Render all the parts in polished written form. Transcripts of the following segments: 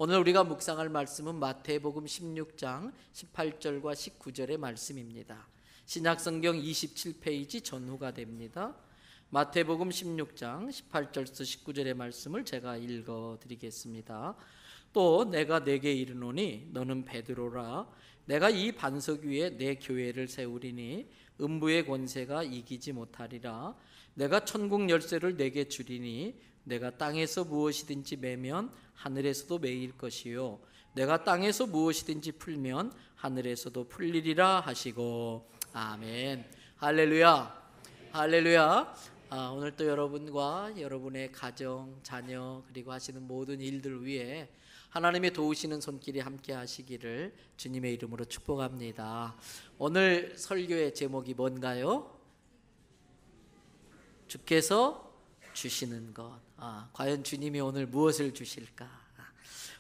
오늘 우리가 묵상할 말씀은 마태복음 16장 18절과 19절의 말씀입니다. 신약성경 27페이지 전후가 됩니다. 마태복음 16장 18절부터 19절의 말씀을 제가 읽어드리겠습니다. 또 내가 네게 이르노니 너는 베드로라. 내가 이 반석 위에 내 교회를 세우리니 음부의 권세가 이기지 못하리라. 내가 천국 열쇠를 네게 주리니 내가 땅에서 무엇이든지 매면 하늘에서도 매일 것이요 내가 땅에서 무엇이든지 풀면 하늘에서도 풀리리라 하시고. 아멘. 할렐루야. 할렐루야. 오늘 또 여러분과 여러분의 가정, 자녀 그리고 하시는 모든 일들 위해 하나님의 도우시는 손길이 함께 하시기를 주님의 이름으로 축복합니다. 오늘 설교의 제목이 뭔가요? 주께서 주시는 것. 과연 주님이 오늘 무엇을 주실까?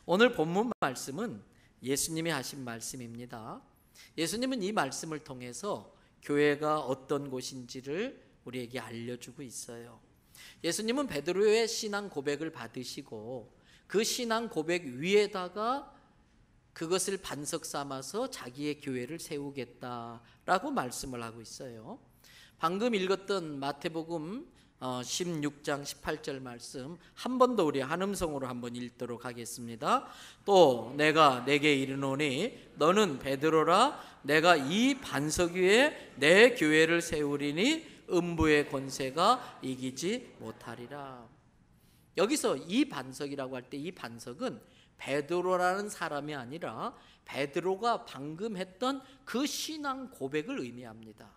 오늘 본문 말씀은 예수님이 하신 말씀입니다. 예수님은 이 말씀을 통해서 교회가 어떤 곳인지를 우리에게 알려주고 있어요. 예수님은 베드로의 신앙 고백을 받으시고 그 신앙 고백 위에다가 그것을 반석 삼아서 자기의 교회를 세우겠다라고 말씀을 하고 있어요. 방금 읽었던 마태복음 16장 18절 말씀 한 번 더 우리 한음성으로 한번 읽도록 하겠습니다. 또 내가 네게 이르노니 너는 베드로라. 내가 이 반석 위에 내 교회를 세우리니 음부의 권세가 이기지 못하리라. 여기서 이 반석이라고 할 때 이 반석은 베드로라는 사람이 아니라 베드로가 방금 했던 그 신앙 고백을 의미합니다.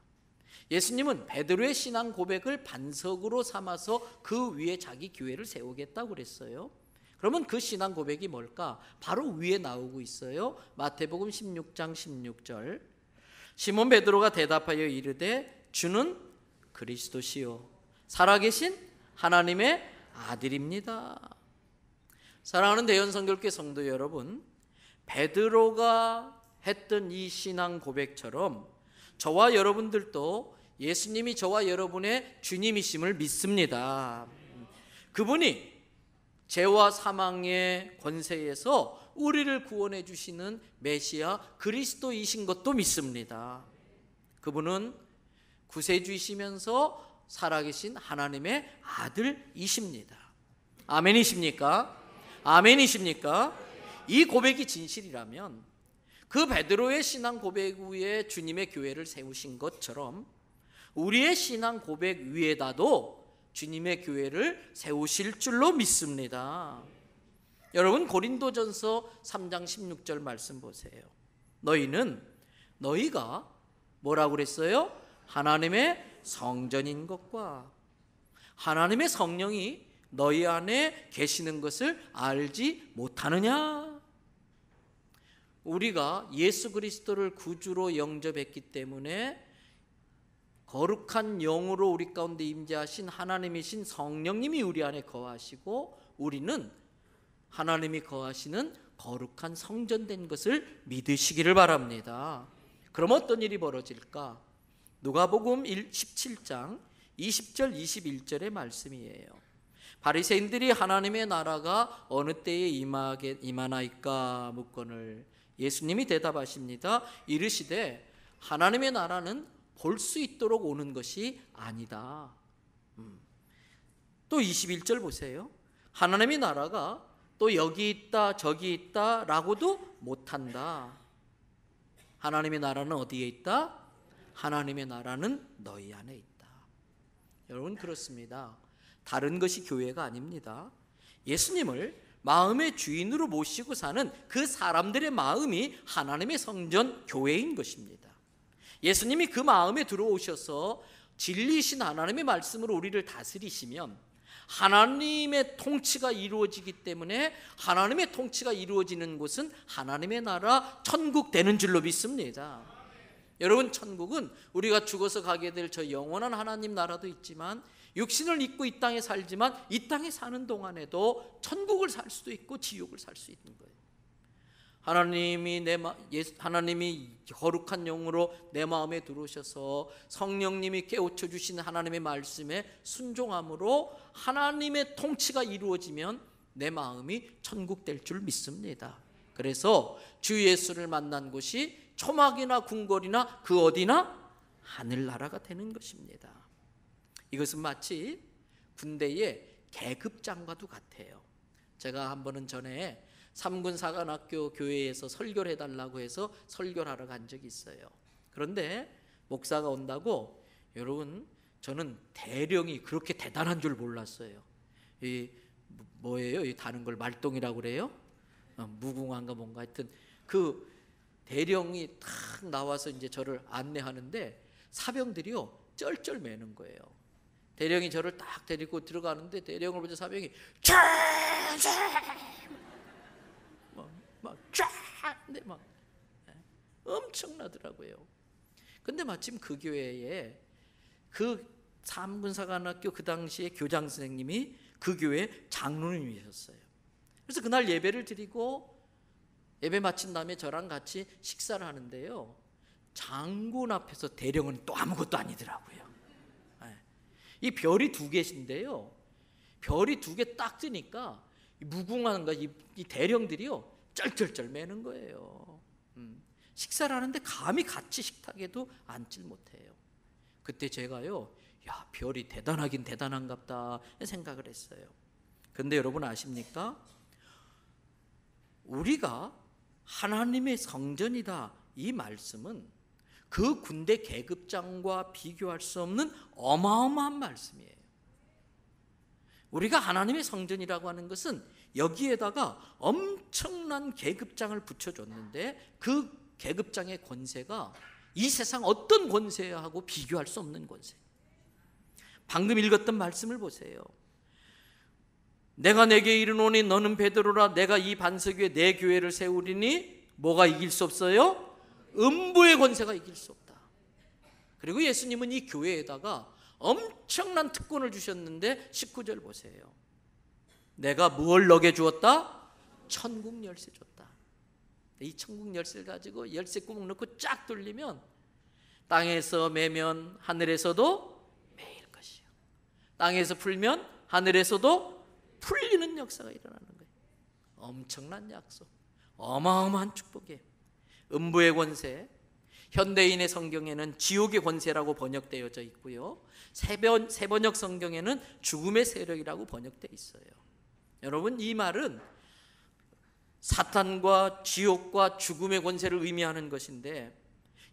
예수님은 베드로의 신앙 고백을 반석으로 삼아서 그 위에 자기 교회를 세우겠다고 그랬어요. 그러면 그 신앙 고백이 뭘까? 바로 위에 나오고 있어요. 마태복음 16장 16절. 시몬 베드로가 대답하여 이르되 주는 그리스도시요 살아계신 하나님의 아들입니다. 사랑하는 대연성결교 성도 여러분, 베드로가 했던 이 신앙 고백처럼 저와 여러분들도 예수님이 저와 여러분의 주님이심을 믿습니다. 그분이 죄와 사망의 권세에서 우리를 구원해 주시는 메시아 그리스도이신 것도 믿습니다. 그분은 구세주이시면서 살아계신 하나님의 아들이십니다. 아멘이십니까? 아멘이십니까? 이 고백이 진실이라면 그 베드로의 신앙 고백 위에 주님의 교회를 세우신 것처럼 우리의 신앙 고백 위에다도 주님의 교회를 세우실 줄로 믿습니다. 여러분 고린도전서 3장 16절 말씀 보세요. 너희가 뭐라고 그랬어요? 하나님의 성전인 것과 하나님의 성령이 너희 안에 계시는 것을 알지 못하느냐? 우리가 예수 그리스도를 구주로 영접했기 때문에 거룩한 영으로 우리 가운데 임재하신 하나님이신 성령님이 우리 안에 거하시고 우리는 하나님이 거하시는 거룩한 성전된 것을 믿으시기를 바랍니다. 그럼 어떤 일이 벌어질까? 누가복음 17장 20절 21절의 말씀이에요. 바리새인들이 하나님의 나라가 어느 때에 임하나이까 묻거늘 예수님이 대답하십니다. 이르시되 하나님의 나라는 볼 수 있도록 오는 것이 아니다. 또 21절 보세요. 하나님의 나라가 또 여기 있다 저기 있다 라고도 못한다. 하나님의 나라는 어디에 있다? 하나님의 나라는 너희 안에 있다. 여러분 그렇습니다. 다른 것이 교회가 아닙니다. 예수님을 마음의 주인으로 모시고 사는 그 사람들의 마음이 하나님의 성전 교회인 것입니다. 예수님이 그 마음에 들어오셔서 진리이신 하나님의 말씀으로 우리를 다스리시면 하나님의 통치가 이루어지기 때문에 하나님의 통치가 이루어지는 곳은 하나님의 나라 천국 되는 줄로 믿습니다. 여러분 천국은 우리가 죽어서 가게 될 저 영원한 하나님 나라도 있지만 육신을 입고 이 땅에 살지만 이 땅에 사는 동안에도 천국을 살 수도 있고 지옥을 살 수 있는 거예요. 하나님이 거룩한 영으로 내 마음에 들어오셔서 성령님이 깨우쳐 주시는 하나님의 말씀에 순종함으로 하나님의 통치가 이루어지면 내 마음이 천국 될 줄 믿습니다. 그래서 주 예수를 만난 곳이 초막이나 궁궐이나 그 어디나 하늘나라가 되는 것입니다. 이것은 마치 군대의 계급장과도 같아요. 제가 한 번은 전에 삼군사관학교 교회에서 설교를 해달라고 해서 설교를 하러 간 적이 있어요. 그런데 목사가 온다고, 여러분 저는 대령이 그렇게 대단한 줄 몰랐어요. 이 뭐예요? 이 다는 걸 말똥이라고 그래요? 무궁화인가 뭔가 하여튼 그 대령이 탁 나와서 이제 저를 안내하는데 사병들이요 쩔쩔 매는 거예요. 대령이 저를 딱 데리고 들어가는데 대령을 보자 사병이 막 엄청나더라고요. 근데 마침 그 교회에 그 삼군사관학교 그 당시에 교장 선생님이 그 교회 장로님이셨어요. 그래서 그날 예배를 드리고 예배 마친 다음에 저랑 같이 식사를 하는데요, 장군 앞에서 대령은 또 아무것도 아니더라고요. 이 별이 두 개신데요, 별이 두 개 딱 뜨니까 무궁화인가 이 대령들이요 쩔쩔쩔 매는 거예요. 식사를 하는데 감히 같이 식탁에도 앉질 못해요. 그때 제가요, 야 별이 대단하긴 대단한갑다 생각을 했어요. 그런데 여러분 아십니까? 우리가 하나님의 성전이다, 이 말씀은 그 군대 계급장과 비교할 수 없는 어마어마한 말씀이에요. 우리가 하나님의 성전이라고 하는 것은 여기에다가 엄청난 계급장을 붙여줬는데 그 계급장의 권세가 이 세상 어떤 권세하고 비교할 수 없는 권세. 방금 읽었던 말씀을 보세요. 내가 내게 이르노니 너는 베드로라, 내가 이 반석 위에 내 교회를 세우리니 뭐가 이길 수 없어요? 음부의 권세가 이길 수 없다. 그리고 예수님은 이 교회에다가 엄청난 특권을 주셨는데 19절 보세요. 내가 무엇을 너게 주었다? 천국 열쇠 줬다. 이 천국 열쇠를 가지고 열쇠 구멍 넣고 쫙 돌리면 땅에서 매면 하늘에서도 매일 것이요, 땅에서 풀면 하늘에서도 풀리는 역사가 일어나는 거예요. 엄청난 약속, 어마어마한 축복이에요. 음부의 권세, 현대인의 성경에는 지옥의 권세라고 번역되어져 있고요, 새 번역 성경에는 죽음의 세력이라고 번역되어 있어요. 여러분 이 말은 사탄과 지옥과 죽음의 권세를 의미하는 것인데,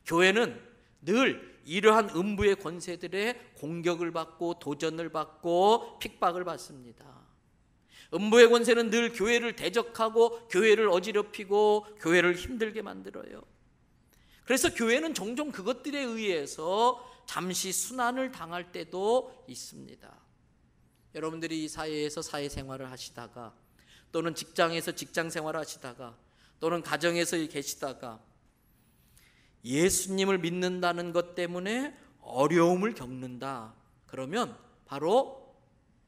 교회는 늘 이러한 음부의 권세들의 공격을 받고 도전을 받고 핍박을 받습니다. 음부의 권세는 늘 교회를 대적하고 교회를 어지럽히고 교회를 힘들게 만들어요. 그래서 교회는 종종 그것들에 의해서 잠시 순환을 당할 때도 있습니다. 여러분들이 이 사회에서 사회생활을 하시다가, 또는 직장에서 직장생활을 하시다가, 또는 가정에서 계시다가 예수님을 믿는다는 것 때문에 어려움을 겪는다, 그러면 바로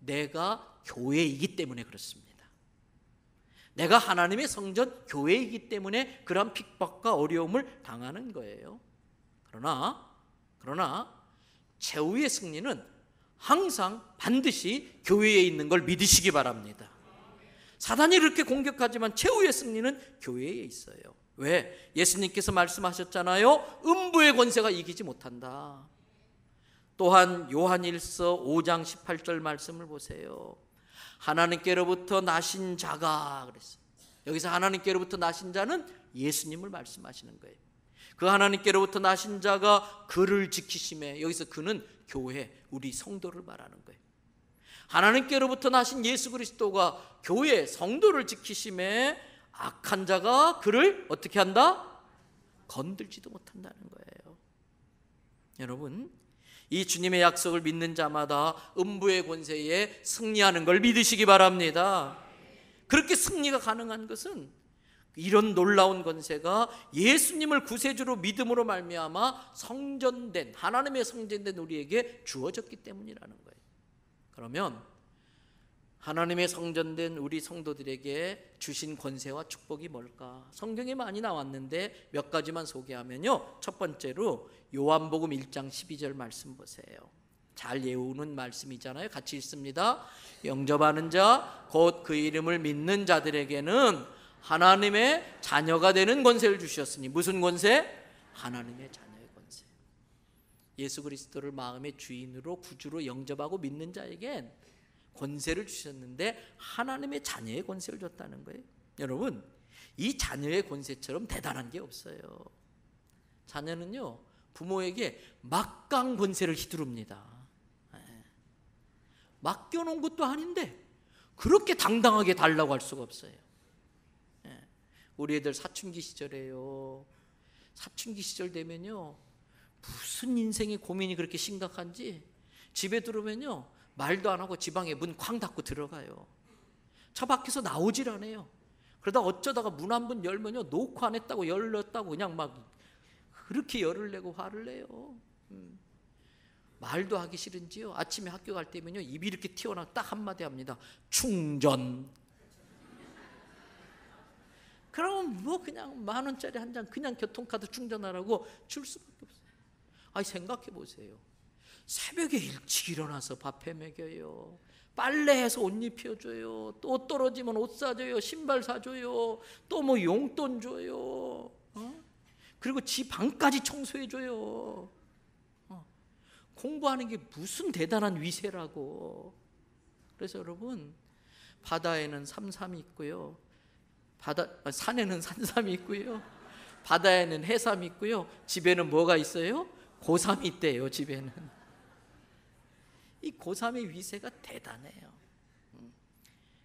내가 교회이기 때문에 그렇습니다. 내가 하나님의 성전 교회이기 때문에 그런 핍박과 어려움을 당하는 거예요. 그러나 최후의 승리는 항상 반드시 교회에 있는 걸 믿으시기 바랍니다. 사단이 이렇게 공격하지만 최후의 승리는 교회에 있어요. 왜? 예수님께서 말씀하셨잖아요. 음부의 권세가 이기지 못한다. 또한 요한일서 5장 18절 말씀을 보세요. 하나님께로부터 나신 자가 그랬어요. 여기서 하나님께로부터 나신 자는 예수님을 말씀하시는 거예요. 그 하나님께로부터 나신 자가 그를 지키심에, 여기서 그는 교회, 우리 성도를 말하는 거예요. 하나님께로부터 나신 예수 그리스도가 교회 성도를 지키심에 악한 자가 그를 어떻게 한다? 건들지도 못한다는 거예요. 여러분 이 주님의 약속을 믿는 자마다 음부의 권세에 승리하는 걸 믿으시기 바랍니다. 그렇게 승리가 가능한 것은 이런 놀라운 권세가 예수님을 구세주로 믿음으로 말미암아 성전된, 하나님의 성전된 우리에게 주어졌기 때문이라는 거예요. 그러면 하나님의 성전된 우리 성도들에게 주신 권세와 축복이 뭘까? 성경에 많이 나왔는데 몇 가지만 소개하면요, 첫 번째로 요한복음 1장 12절 말씀 보세요. 잘 외우는 말씀이잖아요. 같이 읽습니다. 영접하는 자 곧 그 이름을 믿는 자들에게는 하나님의 자녀가 되는 권세를 주셨으니. 무슨 권세? 하나님의 자녀의 권세. 예수 그리스도를 마음의 주인으로 구주로 영접하고 믿는 자에겐 권세를 주셨는데 하나님의 자녀의 권세를 줬다는 거예요. 여러분, 이 자녀의 권세처럼 대단한 게 없어요. 자녀는요, 부모에게 막강 권세를 휘두릅니다. 맡겨놓은 것도 아닌데 그렇게 당당하게 달라고 할 수가 없어요. 우리 애들 사춘기 시절이에요. 사춘기 시절 되면요, 무슨 인생의 고민이 그렇게 심각한지 집에 들어오면요, 말도 안 하고 지방에 문 쾅 닫고 들어가요. 차 밖에서 나오질 않아요. 그러다 어쩌다가 문 한 번 열면요, 노크 안 했다고 열렸다고 그냥 막 그렇게 열을 내고 화를 내요. 말도 하기 싫은지요, 아침에 학교 갈 때면요, 입이 이렇게 튀어나와 딱 한마디 합니다. 충전. 그럼 뭐 그냥 10,000원짜리 한 장 그냥 교통카드 충전하라고 줄 수밖에 없어요. 아니, 생각해 보세요. 새벽에 일찍 일어나서 밥 해 먹여요. 빨래해서 옷 입혀줘요. 또 떨어지면 옷 사줘요. 신발 사줘요. 또 뭐 용돈 줘요. 그리고 지 방까지 청소해줘요. 공부하는 게 무슨 대단한 위세라고. 그래서 여러분, 바다에는 삼삼이 있고요, 산에는 산삼이 있고요, 바다에는 해삼이 있고요, 집에는 뭐가 있어요? 고삼이 있대요. 집에는. 이 고삼의 위세가 대단해요.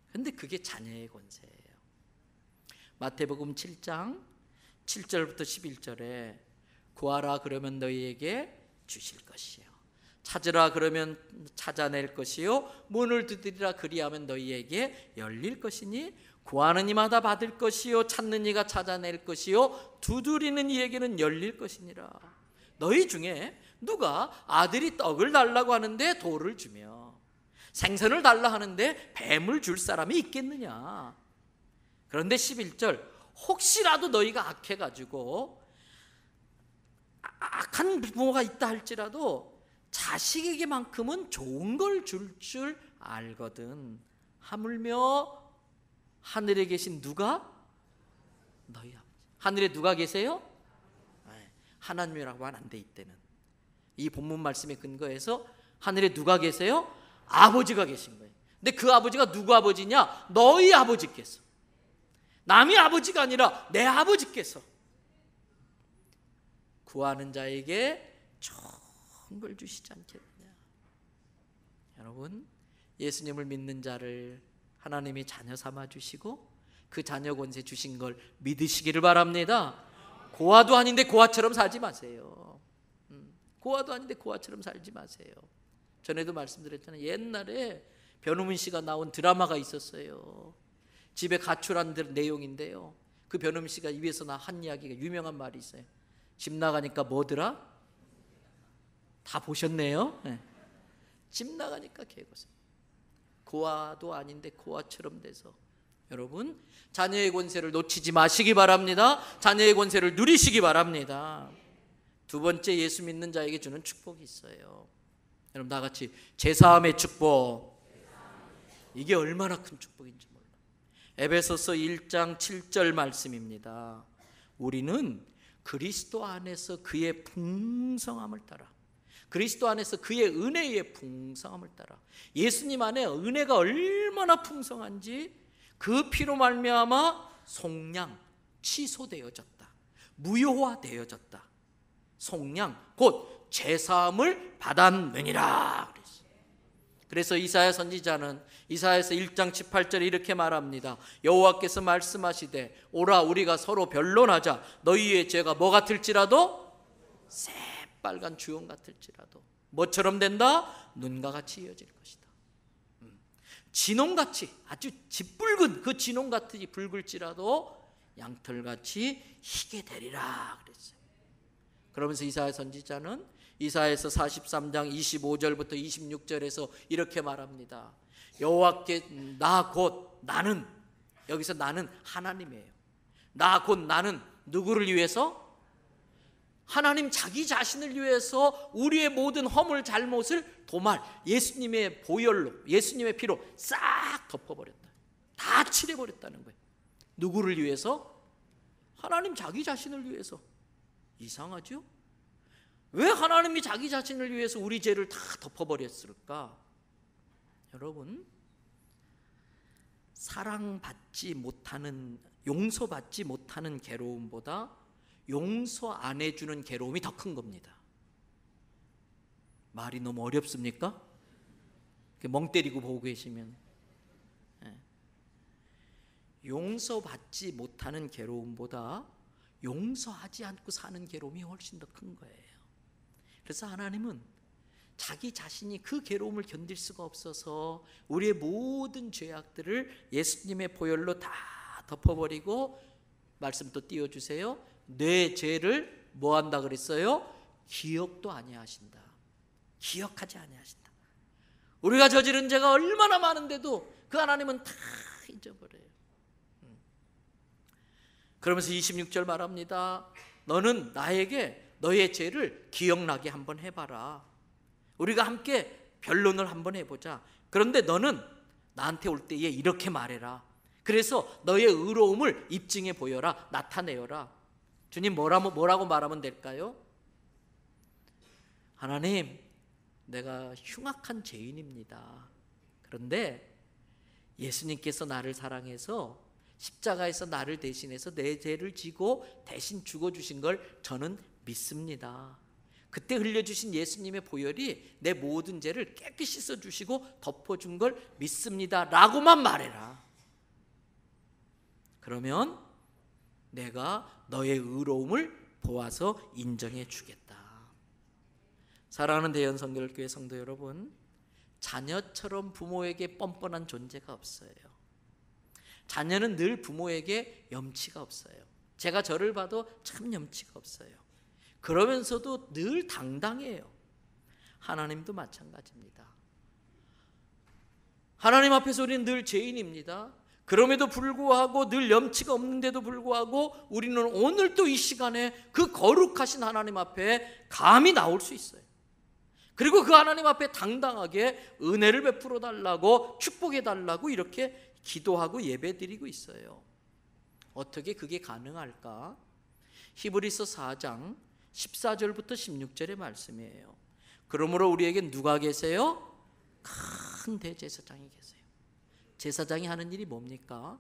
그런데 그게 자녀의 권세예요. 마태복음 7장 7절부터 11절에 구하라 그러면 너희에게 주실 것이요, 찾으라 그러면 찾아낼 것이요, 문을 두드리라 그리하면 너희에게 열릴 것이니 구하는 이마다 받을 것이요, 찾는 이가 찾아낼 것이요, 두드리는 이에게는 열릴 것이니라. 너희 중에 누가 아들이 떡을 달라고 하는데 돌을 주며 생선을 달라 하는데 뱀을 줄 사람이 있겠느냐. 그런데 11절, 혹시라도 너희가 악해가지고 악한 부모가 있다 할지라도 자식에게만큼은 좋은 걸 줄 알거든. 하물며 하늘에 계신 누가? 너희 아버지. 하늘에 누가 계세요? 하나님이라고 하면 안 돼. 이때는 이 본문 말씀에 근거해서 하늘에 누가 계세요? 아버지가 계신 거예요. 근데 그 아버지가 누구 아버지냐? 너희 아버지께서. 남의 아버지가 아니라 내 아버지께서 구하는 자에게 좋은 걸 주시지 않겠느냐. 여러분, 예수님을 믿는 자를 하나님이 자녀 삼아 주시고 그 자녀 권세 주신 걸 믿으시기를 바랍니다. 고아도 아닌데 고아처럼 살지 마세요. 고아도 아닌데 고아처럼 살지 마세요. 전에도 말씀드렸잖아요. 옛날에 변우문 씨가 나온 드라마가 있었어요. 집에 가출한 내용인데요, 그 변우문 씨가 입에서 한 이야기가, 유명한 말이 있어요. 집 나가니까 뭐더라? 다 보셨네요. 네. 집 나가니까 개고생. 고아도 아닌데 고아처럼 돼서. 여러분, 자녀의 권세를 놓치지 마시기 바랍니다. 자녀의 권세를 누리시기 바랍니다. 두 번째, 예수 믿는 자에게 주는 축복이 있어요. 여러분, 다 같이 제사함의 축복. 이게 얼마나 큰 축복인지 몰라요. 에베소서 1장 7절 말씀입니다. 우리는 그리스도 안에서 그의 풍성함을 따라, 그리스도 안에서 그의 은혜의 풍성함을 따라, 예수님 안에 은혜가 얼마나 풍성한지 그 피로 말미암아 속량 취소되어졌다, 무효화되어졌다. 속량 곧 제사함을 받았느니라. 그래서 이사야 선지자는 이사야서 1장 18절에 이렇게 말합니다. 여호와께서 말씀하시되 오라 우리가 서로 변론하자. 너희의 죄가 뭐 같을지라도 새빨간 주홍 같을지라도 뭐처럼 된다? 눈과 같이 이어질 것이다. 진홍같이, 아주 짙붉은 그 진홍같이 붉을지라도 양털같이 희게 되리라 그랬어요. 그러면서 이사야 선지자는 이사야서 43장 25절부터 26절에서 이렇게 말합니다. 여호와께 나 곧 나는, 여기서 나는 하나님이에요. 나 곧 나는 누구를 위해서? 하나님 자기 자신을 위해서 우리의 모든 허물 잘못을 도말 예수님의 보혈로 예수님의 피로 싹 덮어버렸다. 다 칠해버렸다는 거예요. 누구를 위해서? 하나님 자기 자신을 위해서. 이상하죠? 왜 하나님이 자기 자신을 위해서 우리 죄를 다 덮어버렸을까? 여러분, 사랑받지 못하는, 용서받지 못하는 괴로움보다 용서 안 해주는 괴로움이 더 큰 겁니다. 말이 너무 어렵습니까? 멍 때리고 보고 계시면, 용서받지 못하는 괴로움보다 용서하지 않고 사는 괴로움이 훨씬 더 큰 거예요. 그래서 하나님은 자기 자신이 그 괴로움을 견딜 수가 없어서 우리의 모든 죄악들을 예수님의 보혈로 다 덮어버리고, 말씀 또 띄워주세요. 내 죄를 뭐 한다 그랬어요? 기억도 아니하신다. 기억하지 아니하신다. 우리가 저지른 죄가 얼마나 많은데도 그 하나님은 다 잊어버려요. 그러면서 26절 말합니다. 너는 나에게 너의 죄를 기억나게 한번 해봐라. 우리가 함께 변론을 한번 해보자. 그런데 너는 나한테 올 때에 이렇게 말해라. 그래서 너의 의로움을 입증해 보여라. 나타내어라. 주님, 뭐라고 말하면 될까요? 하나님, 내가 흉악한 죄인입니다. 그런데 예수님께서 나를 사랑해서 십자가에서 나를 대신해서 내 죄를 지고 대신 죽어주신 걸 저는 믿습니다. 그때 흘려주신 예수님의 보혈이 내 모든 죄를 깨끗이 씻어주시고 덮어준 걸 믿습니다 라고만 말해라. 그러면 내가 너의 의로움을 보아서 인정해 주겠다. 사랑하는 대연성결교회 성도 여러분, 자녀처럼 부모에게 뻔뻔한 존재가 없어요. 자녀는 늘 부모에게 염치가 없어요. 제가 저를 봐도 참 염치가 없어요. 그러면서도 늘 당당해요. 하나님도 마찬가지입니다. 하나님 앞에서 우리는 늘 죄인입니다. 그럼에도 불구하고, 늘 염치가 없는데도 불구하고 우리는 오늘 또 이 시간에 그 거룩하신 하나님 앞에 감히 나올 수 있어요. 그리고 그 하나님 앞에 당당하게 은혜를 베풀어 달라고, 축복해 달라고 이렇게 기도하고 예배드리고 있어요. 어떻게 그게 가능할까? 히브리서 4장 14절부터 16절의 말씀이에요. 그러므로 우리에겐 누가 계세요? 큰 대제사장이 계세요. 제사장이 하는 일이 뭡니까?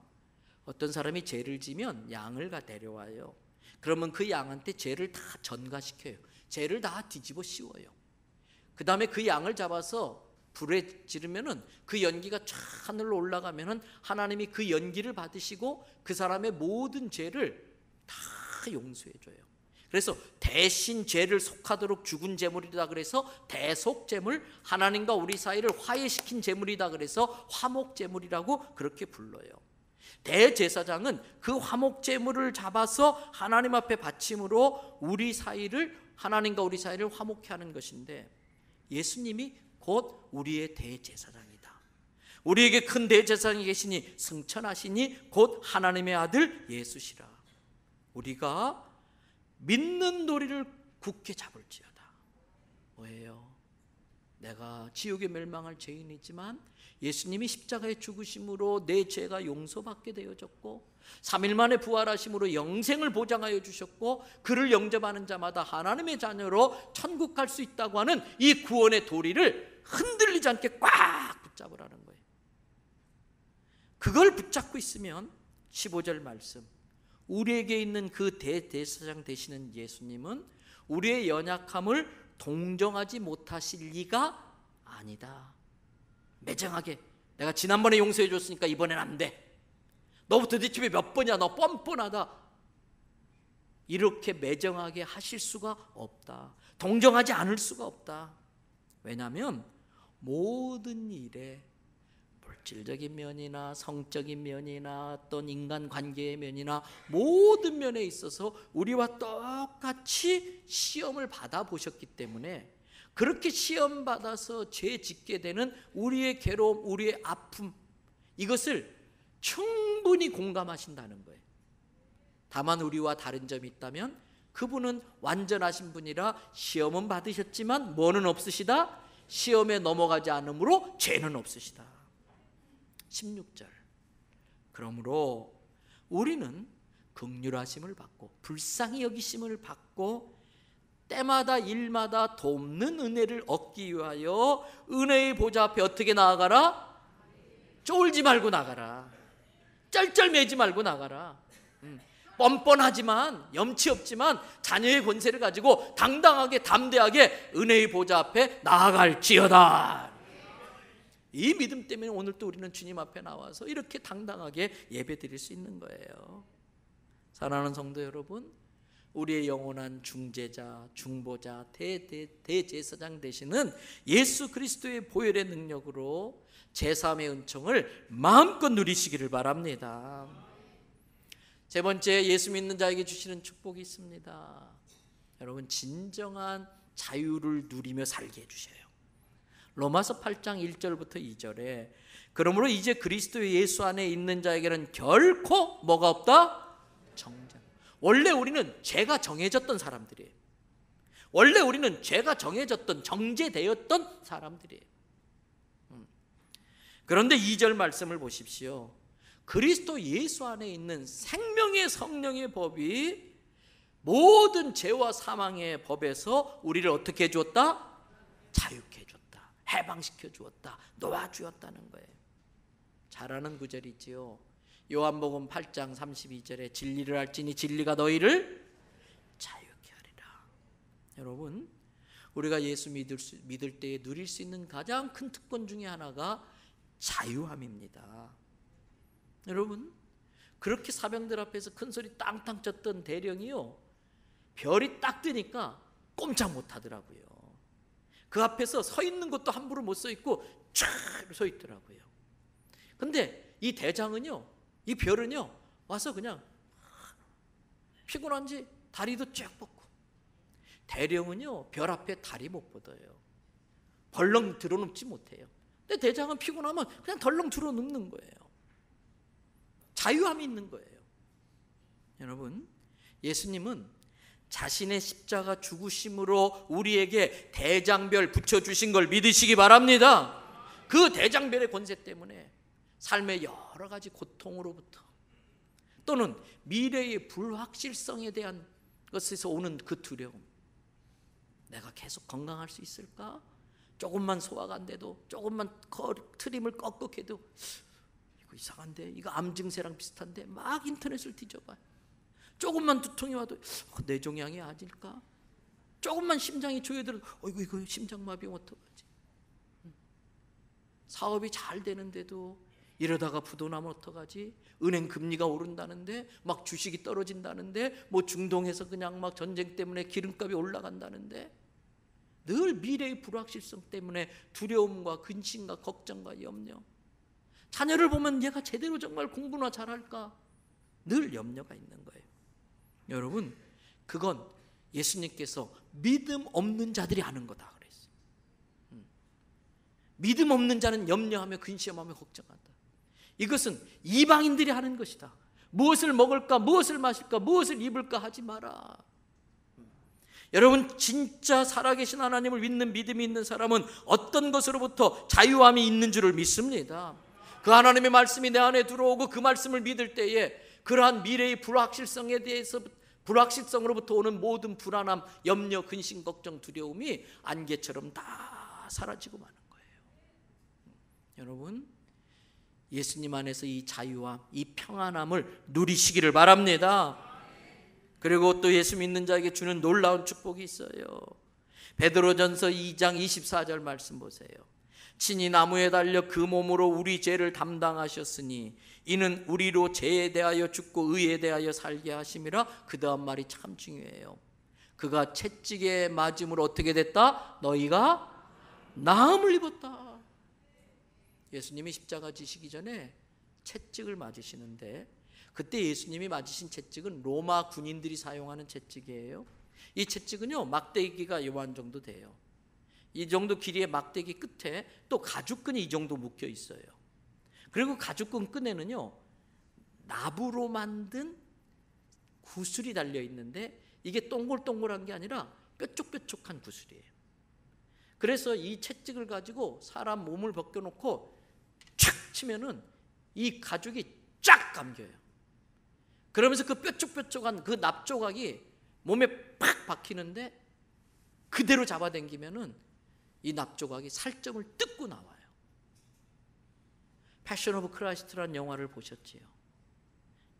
어떤 사람이 죄를 지면 양을 데려와요. 그러면 그 양한테 죄를 다 전가시켜요. 죄를 다 뒤집어 씌워요. 그 다음에 그 양을 잡아서 불에 지르면은 그 연기가 쫙 하늘로 올라가면은 하나님이 그 연기를 받으시고 그 사람의 모든 죄를 다 용서해 줘요. 그래서 대신 죄를 속하도록 죽은 제물이다 그래서 대속 제물, 하나님과 우리 사이를 화해시킨 제물이다 그래서 화목 제물이라고 그렇게 불러요. 대제사장은 그 화목 제물을 잡아서 하나님 앞에 바침으로 우리 사이를, 하나님과 우리 사이를 화목케 하는 것인데, 예수님이 곧 우리의 대제사장이다. 우리에게 큰 대제사장이 계시니 승천하시니 곧 하나님의 아들 예수시라. 우리가 믿는 도리를 굳게 잡을지어다. 뭐예요? 내가 지옥에 멸망할 죄인이지만 예수님이 십자가에 죽으심으로 내 죄가 용서받게 되어졌고 3일 만에 부활하심으로 영생을 보장하여 주셨고, 그를 영접하는 자마다 하나님의 자녀로 천국 갈 수 있다고 하는 이 구원의 도리를 흔들리지 않게 꽉 붙잡으라는 거예요. 그걸 붙잡고 있으면 15절 말씀, 우리에게 있는 그 대제사장 되시는 예수님은 우리의 연약함을 동정하지 못하실 리가 아니다. 매정하게, 내가 지난번에 용서해 줬으니까 이번엔 안 돼. 너 도대체 몇 번이야, 너 뻔뻔하다. 이렇게 매정하게 하실 수가 없다. 동정하지 않을 수가 없다. 왜냐하면 모든 일에 물질적인 면이나 성적인 면이나 어떤 인간관계의 면이나 모든 면에 있어서 우리와 똑같이 시험을 받아보셨기 때문에, 그렇게 시험받아서 죄 짓게 되는 우리의 괴로움, 우리의 아픔, 이것을 충분히 공감하신다는 거예요. 다만 우리와 다른 점이 있다면 그분은 완전하신 분이라 시험은 받으셨지만 뭐는 없으시다? 시험에 넘어가지 않으므로 죄는 없으시다. 16절. 그러므로 우리는 긍휼하심을 받고 불쌍히 여기심을 받고 때마다 일마다 돕는 은혜를 얻기 위하여 은혜의 보좌 앞에 어떻게 나아가라? 쫄지 말고 나가라. 쩔쩔매지 말고 나가라. 뻔뻔하지만 염치 없지만 자녀의 권세를 가지고 당당하게 담대하게 은혜의 보좌 앞에 나아갈지어다. 이 믿음 때문에 오늘 또 우리는 주님 앞에 나와서 이렇게 당당하게 예배드릴 수 있는 거예요. 사랑하는 성도 여러분, 우리의 영원한 중재자, 중보자, 대제사장 되시는 예수 그리스도의 보혈의 능력으로 제3의 은총을 마음껏 누리시기를 바랍니다. 세 번째, 예수 믿는 자에게 주시는 축복이 있습니다. 여러분, 진정한 자유를 누리며 살게 해주셔요. 로마서 8장 1절부터 2절에 그러므로 이제 그리스도 예수 안에 있는 자에게는 결코 뭐가 없다? 정죄. 원래 우리는 죄가 정해졌던 사람들이에요. 원래 우리는 죄가 정해졌던, 정죄되었던 사람들이에요. 그런데 2절 말씀을 보십시오. 그리스도 예수 안에 있는 생명의 성령의 법이 모든 죄와 사망의 법에서 우리를 어떻게 해주었다? 자유케 해줬다. 해방시켜 주었다. 놓아주었다는 거예요. 잘 아는 구절이지요. 요한복음 8장 32절에 진리를 알지니 진리가 너희를 자유케 하리라. 여러분, 우리가 예수 믿을 때에 누릴 수 있는 가장 큰 특권 중에 하나가 자유함입니다. 여러분, 그렇게 사병들 앞에서 큰 소리 땅땅 쳤던 대령이요, 별이 딱 뜨니까 꼼짝 못 하더라고요. 그 앞에서 서 있는 것도 함부로 못 서 있고 쫙 서 있더라고요. 근데 이 대장은요, 이 별은요, 와서 그냥 피곤한지 다리도 쫙 뻗고, 대령은요 별 앞에 다리 못 뻗어요. 벌렁 들어눕지 못해요. 근데 대장은 피곤하면 그냥 덜렁 들어눕는 거예요. 자유함이 있는 거예요. 여러분, 예수님은 자신의 십자가 죽으심으로 우리에게 대장별 붙여주신 걸 믿으시기 바랍니다. 그 대장별의 권세 때문에 삶의 여러 가지 고통으로부터 또는 미래의 불확실성에 대한 것에서 오는 그 두려움, 내가 계속 건강할 수 있을까? 조금만 소화가 안 돼도, 조금만 트림을 꺾어해도 이거 이상한데, 이거 암 증세랑 비슷한데 막 인터넷을 뒤져봐요. 조금만 두통이 와도 뇌종양이 아닐까? 조금만 심장이 조여들어도 이거 심장마비면 어떡하지? 사업이 잘 되는데도 이러다가 부도나면 어떡하지? 은행 금리가 오른다는데, 막 주식이 떨어진다는데, 뭐 중동에서 그냥 막 전쟁 때문에 기름값이 올라간다는데, 늘 미래의 불확실성 때문에 두려움과 근심과 걱정과 염려, 자녀를 보면 얘가 제대로 정말 공부나 잘할까? 늘 염려가 있는 거예요. 여러분, 그건 예수님께서 믿음 없는 자들이 하는 거다 그랬어요. 믿음 없는 자는 염려하며 근심하며 걱정한다. 이것은 이방인들이 하는 것이다. 무엇을 먹을까, 무엇을 마실까, 무엇을 입을까 하지 마라. 여러분, 진짜 살아계신 하나님을 믿는 믿음이 있는 사람은 어떤 것으로부터 자유함이 있는 줄을 믿습니다. 그 하나님의 말씀이 내 안에 들어오고 그 말씀을 믿을 때에 그러한 미래의 불확실성에 대해서, 불확실성으로부터 오는 모든 불안함, 염려, 근심, 걱정, 두려움이 안개처럼 다 사라지고 마는 거예요. 여러분, 예수님 안에서 이 자유함, 이 평안함을 누리시기를 바랍니다. 그리고 또 예수 믿는 자에게 주는 놀라운 축복이 있어요. 베드로전서 2장 24절 말씀 보세요. 친히 나무에 달려 그 몸으로 우리 죄를 담당하셨으니 이는 우리로 죄에 대하여 죽고 의에 대하여 살게 하심이라. 그 다음 말이 참 중요해요. 그가 채찍에 맞음으로 어떻게 됐다? 너희가 나음을 입었다. 예수님이 십자가 지시기 전에 채찍을 맞으시는데, 그때 예수님이 맞으신 채찍은 로마 군인들이 사용하는 채찍이에요. 이 채찍은요, 막대기가 요만 정도 돼요. 이 정도 길이의 막대기 끝에 또 가죽끈이 이 정도 묶여 있어요. 그리고 가죽끈 끈에는요, 나무로 만든 구슬이 달려 있는데 이게 동글동글한 게 아니라 뾰족뾰족한 구슬이에요. 그래서 이 채찍을 가지고 사람 몸을 벗겨놓고 촥 치면은 이 가죽이 쫙 감겨요. 그러면서 그 뾰족뾰족한 그 납조각이 몸에 팍 박히는데 그대로 잡아당기면은 이 납조각이 살점을 뜯고 나와요. 패션 오브 크라이스트라는 영화를 보셨지요?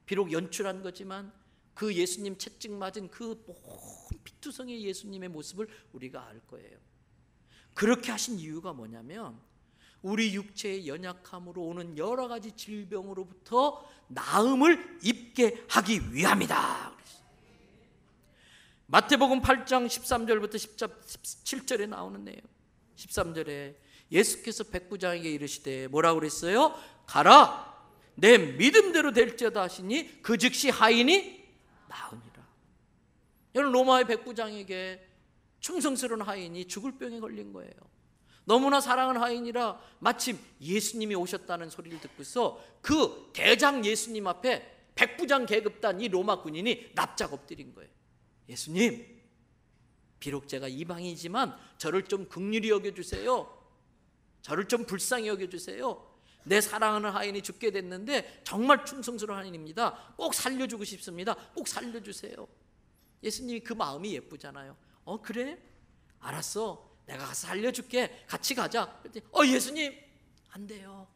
비록 연출한 거지만 그 예수님 채찍 맞은 그 먼 피투성의 예수님의 모습을 우리가 알 거예요. 그렇게 하신 이유가 뭐냐면 우리 육체의 연약함으로 오는 여러 가지 질병으로부터 나음을 입게 하기 위함이다. 마태복음 8장 13절부터 17절에 나오는 내용. 13절에 예수께서 백부장에게 이르시되 뭐라고 그랬어요? 가라, 내 믿음대로 될지어다 하시니 그 즉시 하인이 나으니라. 여러분, 로마의 백부장에게 충성스러운 하인이 죽을 병에 걸린 거예요. 너무나 사랑하는 하인이라 마침 예수님이 오셨다는 소리를 듣고서 그 대장 예수님 앞에 백부장 계급단 이 로마 군인이 납작 엎드린 거예요. 예수님, 비록 제가 이방인이지만 저를 좀 긍휼히 여겨주세요. 저를 좀 불쌍히 여겨주세요. 내 사랑하는 하인이 죽게 됐는데 정말 충성스러운 하인입니다. 꼭 살려주고 싶습니다. 꼭 살려주세요. 예수님이 그 마음이 예쁘잖아요. 그래? 알았어. 내가 가서 살려줄게. 같이 가자. 그랬더니 예수님, 안 돼요.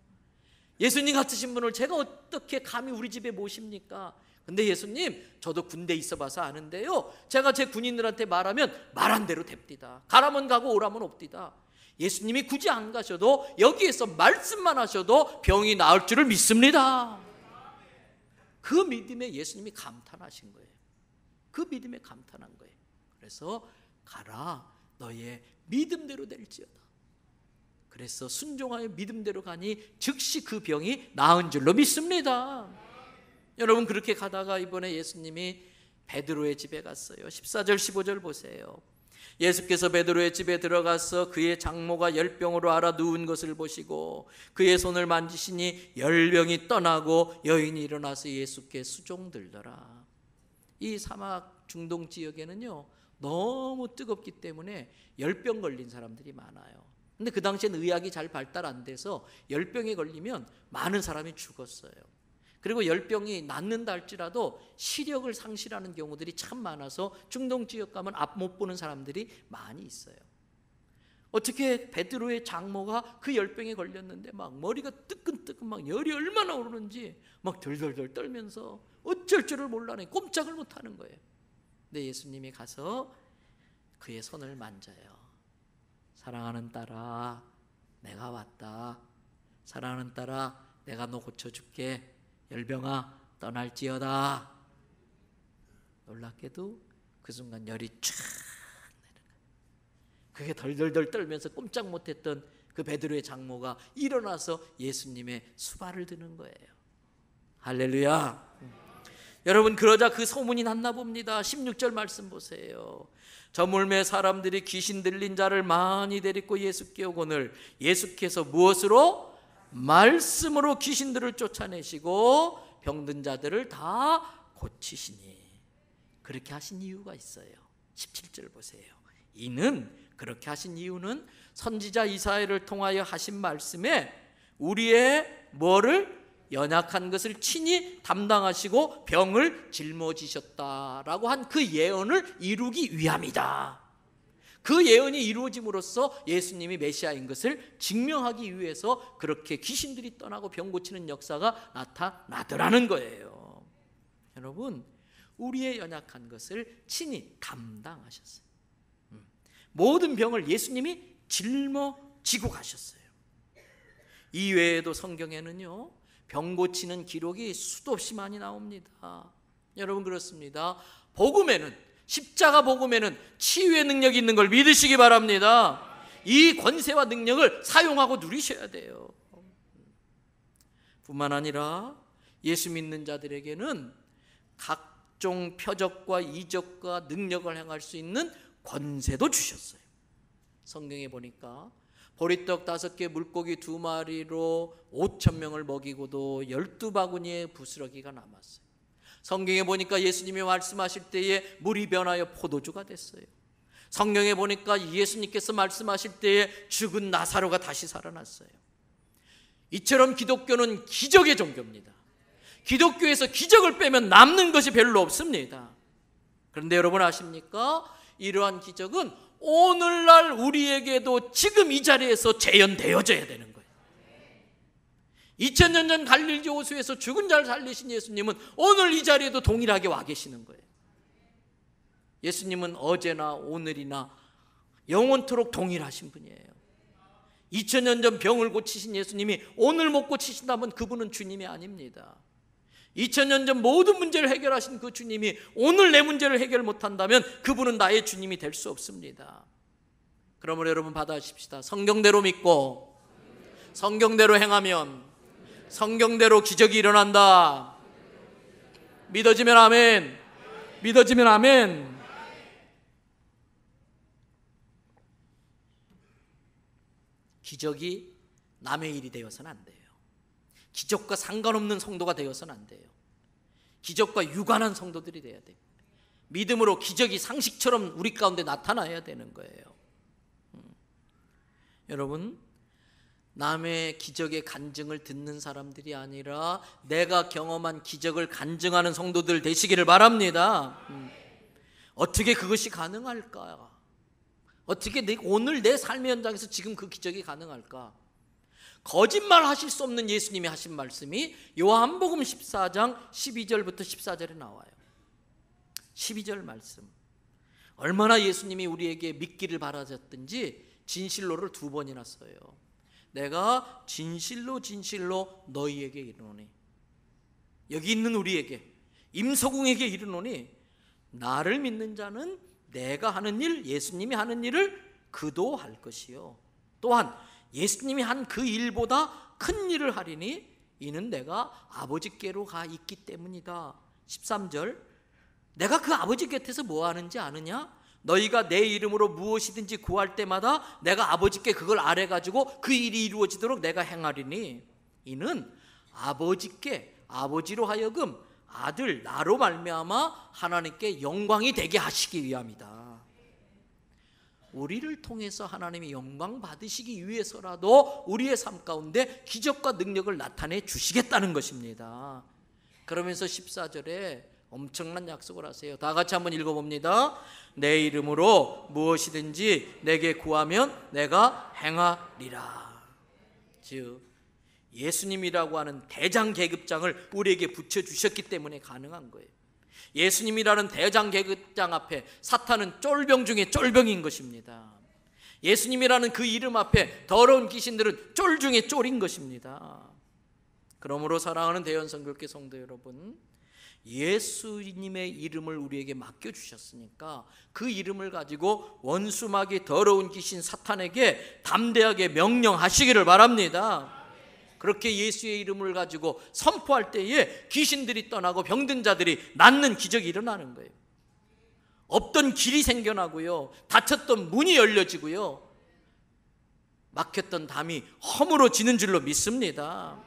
예수님 같으신 분을 제가 어떻게 감히 우리 집에 모십니까? 근데 예수님, 저도 군대에 있어봐서 아는데요, 제가 제 군인들한테 말하면 말한 대로 됩디다. 가라면 가고 오라면 옵디다. 예수님이 굳이 안 가셔도 여기에서 말씀만 하셔도 병이 나을 줄을 믿습니다. 그 믿음에 예수님이 감탄하신 거예요. 그 믿음에 감탄한 거예요. 그래서 가라, 너의 믿음대로 될지어다. 그래서 순종하여 믿음대로 가니 즉시 그 병이 나은 줄로 믿습니다. 여러분, 그렇게 가다가 이번에 예수님이 베드로의 집에 갔어요. 14절 15절 보세요. 예수께서 베드로의 집에 들어가서 그의 장모가 열병으로 앓아 누운 것을 보시고 그의 손을 만지시니 열병이 떠나고 여인이 일어나서 예수께 수종들더라. 이 사막 중동 지역에는요, 너무 뜨겁기 때문에 열병 걸린 사람들이 많아요. 근데 그 당시엔 의학이 잘 발달 안 돼서 열병에 걸리면 많은 사람이 죽었어요. 그리고 열병이 낫는다 할지라도 시력을 상실하는 경우들이 참 많아서 중동 지역 가면 앞 못 보는 사람들이 많이 있어요. 어떻게 베드로의 장모가 그 열병에 걸렸는데 막 머리가 뜨끈뜨끈 막 열이 얼마나 오르는지 막 덜덜덜 떨면서 어쩔 줄을 몰라네. 꼼짝을 못하는 거예요. 근데 예수님이 가서 그의 손을 만져요. 사랑하는 딸아, 내가 왔다. 사랑하는 딸아, 내가 너 고쳐줄게. 열병아, 떠날지어다. 놀랍게도 그 순간 열이 쫙 내려가요. 그게 덜덜덜 떨면서 꼼짝 못했던 그 베드로의 장모가 일어나서 예수님의 수발을 드는 거예요. 할렐루야. 여러분, 그러자 그 소문이 났나 봅니다. 16절 말씀 보세요. 저물매 사람들이 귀신 들린 자를 많이 데리고 예수께 오거늘 예수께서 무엇으로? 말씀으로 귀신들을 쫓아내시고 병든 자들을 다 고치시니. 그렇게 하신 이유가 있어요. 17절 보세요. 이는, 그렇게 하신 이유는 선지자 이사야를 통하여 하신 말씀에 우리의 뭐를? 연약한 것을 친히 담당하시고 병을 짊어지셨다라고 한 그 예언을 이루기 위함이다. 그 예언이 이루어짐으로써 예수님이 메시아인 것을 증명하기 위해서 그렇게 귀신들이 떠나고 병 고치는 역사가 나타나더라는 거예요. 여러분, 우리의 연약한 것을 친히 담당하셨어요. 모든 병을 예수님이 짊어지고 가셨어요. 이외에도 성경에는요, 병 고치는 기록이 수도 없이 많이 나옵니다. 여러분, 그렇습니다. 복음에는, 십자가 복음에는 치유의 능력이 있는 걸 믿으시기 바랍니다. 이 권세와 능력을 사용하고 누리셔야 돼요. 뿐만 아니라 예수 믿는 자들에게는 각종 표적과 이적과 능력을 행할 수 있는 권세도 주셨어요. 성경에 보니까 보리떡 5개 물고기 2마리로 5,000명을 먹이고도 12바구니의 부스러기가 남았어요. 성경에 보니까 예수님이 말씀하실 때에 물이 변하여 포도주가 됐어요. 성경에 보니까 예수님께서 말씀하실 때에 죽은 나사로가 다시 살아났어요. 이처럼 기독교는 기적의 종교입니다. 기독교에서 기적을 빼면 남는 것이 별로 없습니다. 그런데 여러분 아십니까? 이러한 기적은 오늘날 우리에게도 지금 이 자리에서 재현되어져야 되는 거예요. 2000년 전 갈릴리 호수에서 죽은 자를 살리신 예수님은 오늘 이 자리에도 동일하게 와 계시는 거예요. 예수님은 어제나 오늘이나 영원토록 동일하신 분이에요. 2000년 전 병을 고치신 예수님이 오늘 못 고치신다면 그분은 주님이 아닙니다. 2000년 전 모든 문제를 해결하신 그 주님이 오늘 내 문제를 해결 못한다면 그분은 나의 주님이 될 수 없습니다. 그러므로 여러분 받아주십시다. 성경대로 믿고 성경대로 행하면 성경대로 기적이 일어난다. 믿어지면 아멘. 믿어지면 아멘. 기적이 남의 일이 되어서는 안 돼요. 기적과 상관없는 성도가 되어서는 안 돼요. 기적과 유관한 성도들이 돼야 돼요. 믿음으로 기적이 상식처럼 우리 가운데 나타나야 되는 거예요. 여러분, 남의 기적의 간증을 듣는 사람들이 아니라 내가 경험한 기적을 간증하는 성도들 되시기를 바랍니다. 어떻게 그것이 가능할까? 어떻게 오늘 내 삶의 현장에서 지금 그 기적이 가능할까? 거짓말 하실 수 없는 예수님이 하신 말씀이 요한복음 14장 12절부터 14절에 나와요. 12절 말씀, 얼마나 예수님이 우리에게 믿기를 바라셨든지 진실로를 2번이나 써요. 내가 진실로 진실로 너희에게 이르노니, 여기 있는 우리에게, 임서궁에게 이르노니 나를 믿는 자는 내가 하는 일, 예수님이 하는 일을 그도 할 것이요, 또한 예수님이 한 그 일보다 큰 일을 하리니 이는 내가 아버지께로 가 있기 때문이다. 13절, 내가 그 아버지 곁에서 뭐 하는지 아느냐? 너희가 내 이름으로 무엇이든지 구할 때마다 내가 아버지께 그걸 아뢰가지고 그 일이 이루어지도록 내가 행하리니 이는 아버지께, 아버지로 하여금 아들 나로 말미암아 하나님께 영광이 되게 하시기 위함이다. 우리를 통해서 하나님이 영광 받으시기 위해서라도 우리의 삶 가운데 기적과 능력을 나타내 주시겠다는 것입니다. 그러면서 14절에 엄청난 약속을 하세요. 다 같이 한번 읽어봅니다. 내 이름으로 무엇이든지 내게 구하면 내가 행하리라. 즉 예수님이라고 하는 대장 계급장을 우리에게 붙여주셨기 때문에 가능한 거예요. 예수님이라는 대장 계급장 앞에 사탄은 쫄병 중에 쫄병인 것입니다. 예수님이라는 그 이름 앞에 더러운 귀신들은 쫄 중에 쫄인 것입니다. 그러므로 사랑하는 대연성교회 성도 여러분, 예수님의 이름을 우리에게 맡겨주셨으니까 그 이름을 가지고 원수마귀 더러운 귀신 사탄에게 담대하게 명령하시기를 바랍니다. 그렇게 예수의 이름을 가지고 선포할 때에 귀신들이 떠나고 병든 자들이 낫는 기적이 일어나는 거예요. 없던 길이 생겨나고요, 닫혔던 문이 열려지고요, 막혔던 담이 허물어지는 줄로 믿습니다.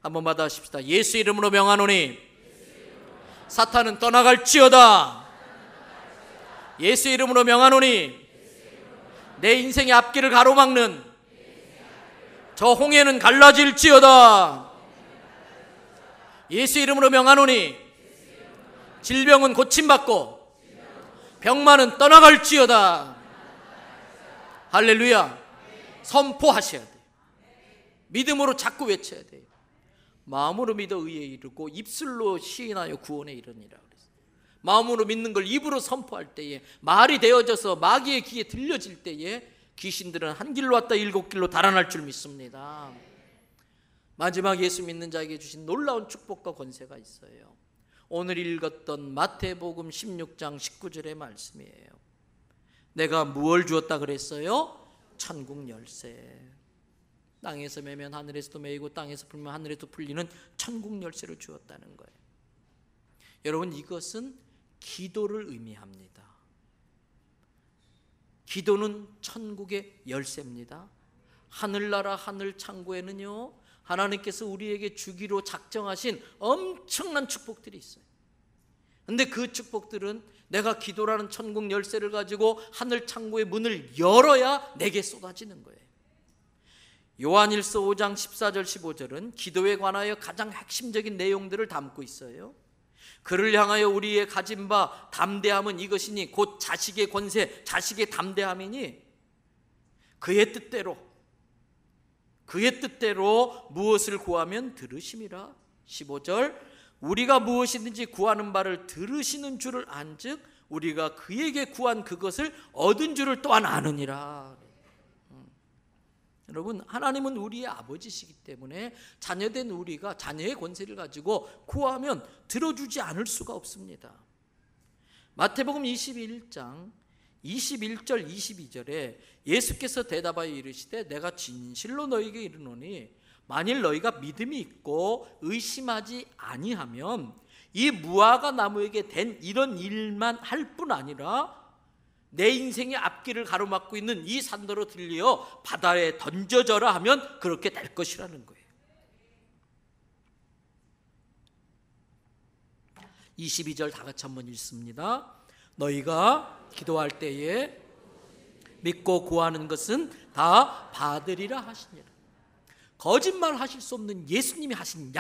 한번 받아십시다. 예수 이름으로 명하노니 사탄은 떠나갈지어다. 예수 이름으로 명하노니 내 인생의 앞길을 가로막는 저 홍해는 갈라질지어다. 예수 이름으로 명하노니 질병은 고침받고 병만은 떠나갈지어다. 할렐루야. 선포하셔야 돼요. 믿음으로 자꾸 외쳐야 돼요. 마음으로 믿어 의에 이르고 입술로 시인하여 구원에 이르니라. 마음으로 믿는 걸 입으로 선포할 때에, 말이 되어져서 마귀의 귀에 들려질 때에 귀신들은 한 길로 왔다 7길로 달아날 줄 믿습니다. 마지막 예수 믿는 자에게 주신 놀라운 축복과 권세가 있어요. 오늘 읽었던 마태복음 16장 19절의 말씀이에요. 내가 무엇을 주었다 그랬어요? 천국 열쇠. 땅에서 매면 하늘에서도 매이고 땅에서 풀면 하늘에도 풀리는 천국 열쇠를 주었다는 거예요. 여러분, 이것은 기도를 의미합니다. 기도는 천국의 열쇠입니다. 하늘나라 하늘 창고에는요, 하나님께서 우리에게 주기로 작정하신 엄청난 축복들이 있어요. 근데 그 축복들은 내가 기도라는 천국 열쇠를 가지고 하늘 창고의 문을 열어야 내게 쏟아지는 거예요. 요한일서 5장 14절 15절은 기도에 관하여 가장 핵심적인 내용들을 담고 있어요. 그를 향하여 우리의 가진 바 담대함은 이것이니 곧 자식의 권세, 자식의 담대함이니 그의 뜻대로 무엇을 구하면 들으심이라. 15절 우리가 무엇이든지 구하는 바를 들으시는 줄을 안즉 우리가 그에게 구한 그것을 얻은 줄을 또한 아느니라. 여러분, 하나님은 우리의 아버지시기 때문에 자녀된 우리가 자녀의 권세를 가지고 구하면 들어주지 않을 수가 없습니다. 마태복음 21장 21절 22절에 예수께서 대답하여 이르시되 내가 진실로 너희에게 이르노니 만일 너희가 믿음이 있고 의심하지 아니하면 이 무화과 나무에게 된 이런 일만 할 뿐 아니라 내 인생의 앞길을 가로막고 있는 이 산더로 들려 바다에 던져져라 하면 그렇게 될 것이라는 거예요. 22절 다 같이 한번 읽습니다. 너희가 기도할 때에 믿고 구하는 것은 다 받으리라 하시니라. 거짓말 하실 수 없는 예수님이 하신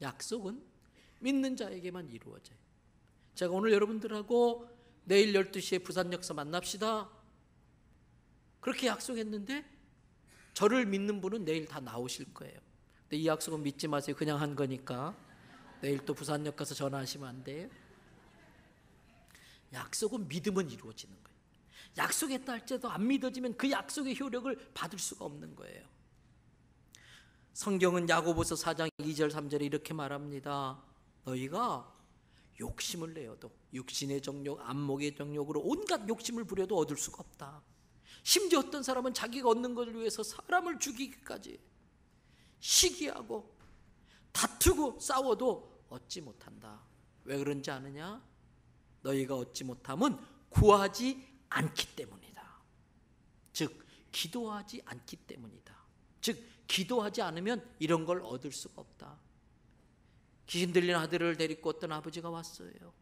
약속은 믿는 자에게만 이루어져요. 제가 오늘 여러분들하고 내일 12시에 부산역서 만납시다 그렇게 약속했는데 저를 믿는 분은 내일 다 나오실 거예요. 근데 이 약속은 믿지 마세요. 그냥 한 거니까 내일 또 부산역 가서 전화하시면 안 돼요. 약속은 믿으면 이루어지는 거예요. 약속했다 할지라도 안 믿어지면 그 약속의 효력을 받을 수가 없는 거예요. 성경은 야고보서 4장 2절 3절에 이렇게 말합니다. 너희가 욕심을 내어도 육신의 정욕, 안목의 정욕으로 온갖 욕심을 부려도 얻을 수가 없다. 심지어 어떤 사람은 자기가 얻는 것을 위해서 사람을 죽이기까지 시기하고 다투고 싸워도 얻지 못한다. 왜 그런지 아느냐? 너희가 얻지 못함은 구하지 않기 때문이다. 즉 기도하지 않기 때문이다. 즉 기도하지 않으면 이런 걸 얻을 수가 없다. 귀신 들린 아들을 데리고 어떤 아버지가 왔어요.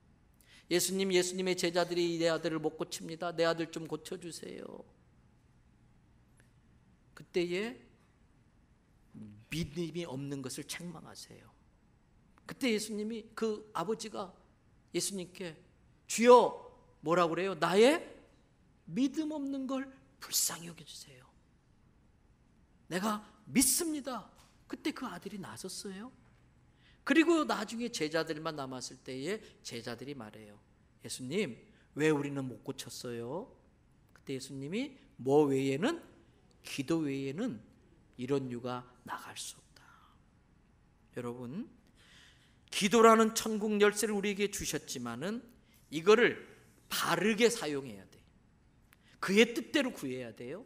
예수님의 제자들이 내 아들을 못 고칩니다. 내 아들 좀 고쳐주세요. 그때에 믿음이 없는 것을 책망하세요. 그때 예수님이 그 아버지가 예수님께 주여 뭐라고 그래요? 나의 믿음 없는 걸 불쌍히 여겨주세요. 내가 믿습니다. 그때 그 아들이 나섰어요. 그리고 나중에 제자들만 남았을 때에 제자들이 말해요. 예수님 왜 우리는 못 고쳤어요? 그때 예수님이 뭐 외에는 기도 외에는 이런 유가 나갈 수 없다. 여러분 기도라는 천국 열쇠를 우리에게 주셨지만은 이거를 바르게 사용해야 돼. 그의 뜻대로 구해야 돼요.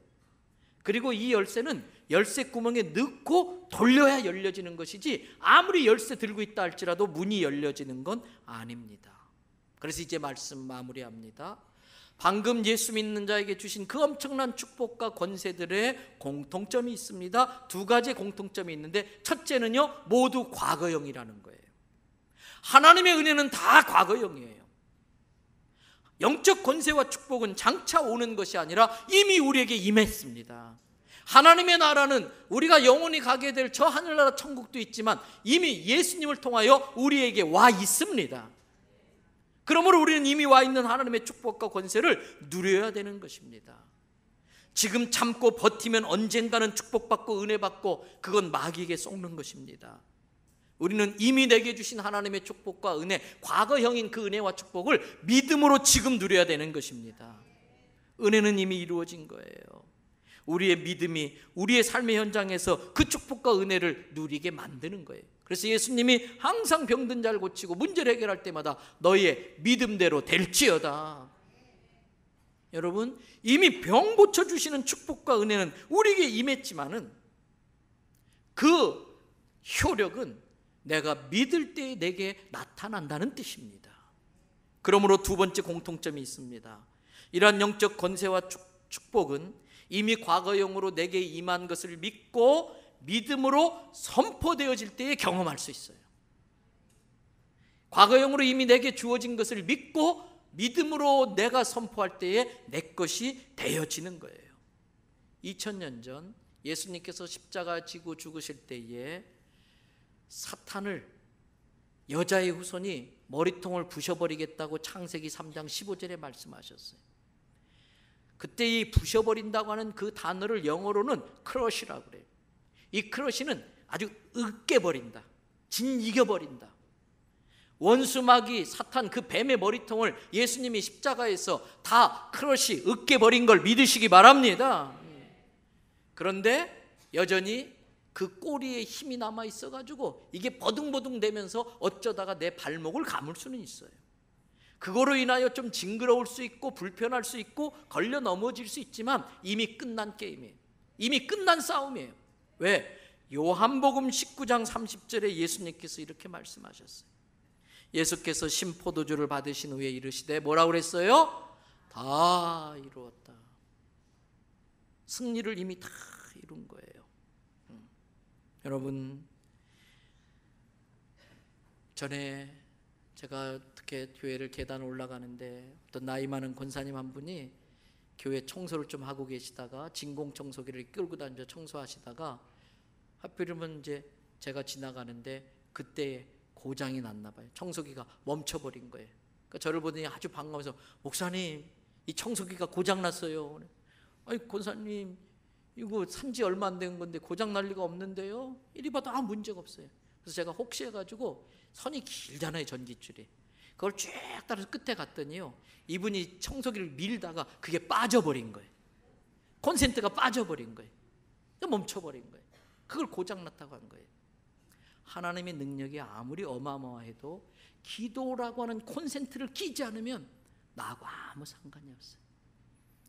그리고 이 열쇠는 열쇠 구멍에 넣고 돌려야 열려지는 것이지 아무리 열쇠 들고 있다 할지라도 문이 열려지는 건 아닙니다. 그래서 이제 말씀 마무리합니다. 방금 예수 믿는 자에게 주신 그 엄청난 축복과 권세들의 공통점이 있습니다. 두 가지 공통점이 있는데 첫째는요 모두 과거형이라는 거예요. 하나님의 은혜는 다 과거형이에요. 영적 권세와 축복은 장차 오는 것이 아니라 이미 우리에게 임했습니다. 하나님의 나라는 우리가 영원히 가게 될 저 하늘나라 천국도 있지만 이미 예수님을 통하여 우리에게 와 있습니다. 그러므로 우리는 이미 와 있는 하나님의 축복과 권세를 누려야 되는 것입니다. 지금 참고 버티면 언젠가는 축복받고 은혜받고 그건 마귀에게 속는 것입니다. 우리는 이미 내게 주신 하나님의 축복과 은혜, 과거형인 그 은혜와 축복을 믿음으로 지금 누려야 되는 것입니다. 은혜는 이미 이루어진 거예요. 우리의 믿음이 우리의 삶의 현장에서 그 축복과 은혜를 누리게 만드는 거예요. 그래서 예수님이 항상 병든 자를 고치고 문제를 해결할 때마다 너희의 믿음대로 될지어다. 여러분 이미 병 고쳐주시는 축복과 은혜는 우리에게 임했지만은 그 효력은 내가 믿을 때 내게 나타난다는 뜻입니다. 그러므로 두 번째 공통점이 있습니다. 이러한 영적 권세와 축복은 이미 과거형으로 내게 임한 것을 믿고 믿음으로 선포되어질 때에 경험할 수 있어요. 과거형으로 이미 내게 주어진 것을 믿고 믿음으로 내가 선포할 때에 내 것이 되어지는 거예요. 2000년 전 예수님께서 십자가 지고 죽으실 때에 사탄을 여자의 후손이 머리통을 부셔버리겠다고 창세기 3장 15절에 말씀하셨어요. 그때 이 부셔버린다고 하는 그 단어를 영어로는 크러쉬라고 그래요. 이 크러쉬는 아주 으깨버린다, 진이겨버린다. 원수마귀 사탄 그 뱀의 머리통을 예수님이 십자가에서 다 크러쉬 으깨버린 걸 믿으시기 바랍니다. 그런데 여전히 그 꼬리에 힘이 남아 있어가지고 이게 버둥버둥 되면서 어쩌다가 내 발목을 감을 수는 있어요. 그거로 인하여 좀 징그러울 수 있고 불편할 수 있고 걸려 넘어질 수 있지만 이미 끝난 게임이에요. 이미 끝난 싸움이에요. 왜? 요한복음 19장 30절에 예수님께서 이렇게 말씀하셨어요. 예수께서 신포도주를 받으신 후에 이르시되 뭐라고 그랬어요? 다 이루었다. 승리를 이미 다 이룬 거예요. 여러분, 전에 제가 어떻게 교회를 계단 올라가는데 어떤 나이 많은 권사님 한 분이 교회 청소를 좀 하고 계시다가 진공 청소기를 끌고 다니며 청소하시다가 하필이면 이제 제가 지나가는데 그때 고장이 났나 봐요. 청소기가 멈춰버린 거예요. 그러니까 저를 보더니 아주 반가워서 목사님, 이 청소기가 고장 났어요. 아니 권사님, 이거 산지 얼마 안 된 건데 고장 날 리가 없는데요. 이리 봐도 아무 문제가 없어요. 그래서 제가 혹시 해가지고 선이 길잖아요, 전기줄이. 그걸 쭉 따라서 끝에 갔더니요, 이분이 청소기를 밀다가 그게 빠져버린 거예요. 콘센트가 빠져버린 거예요. 멈춰버린 거예요. 그걸 고장났다고 한 거예요. 하나님의 능력이 아무리 어마어마해도 기도라고 하는 콘센트를 끼지 않으면 나하고 아무 상관이 없어요.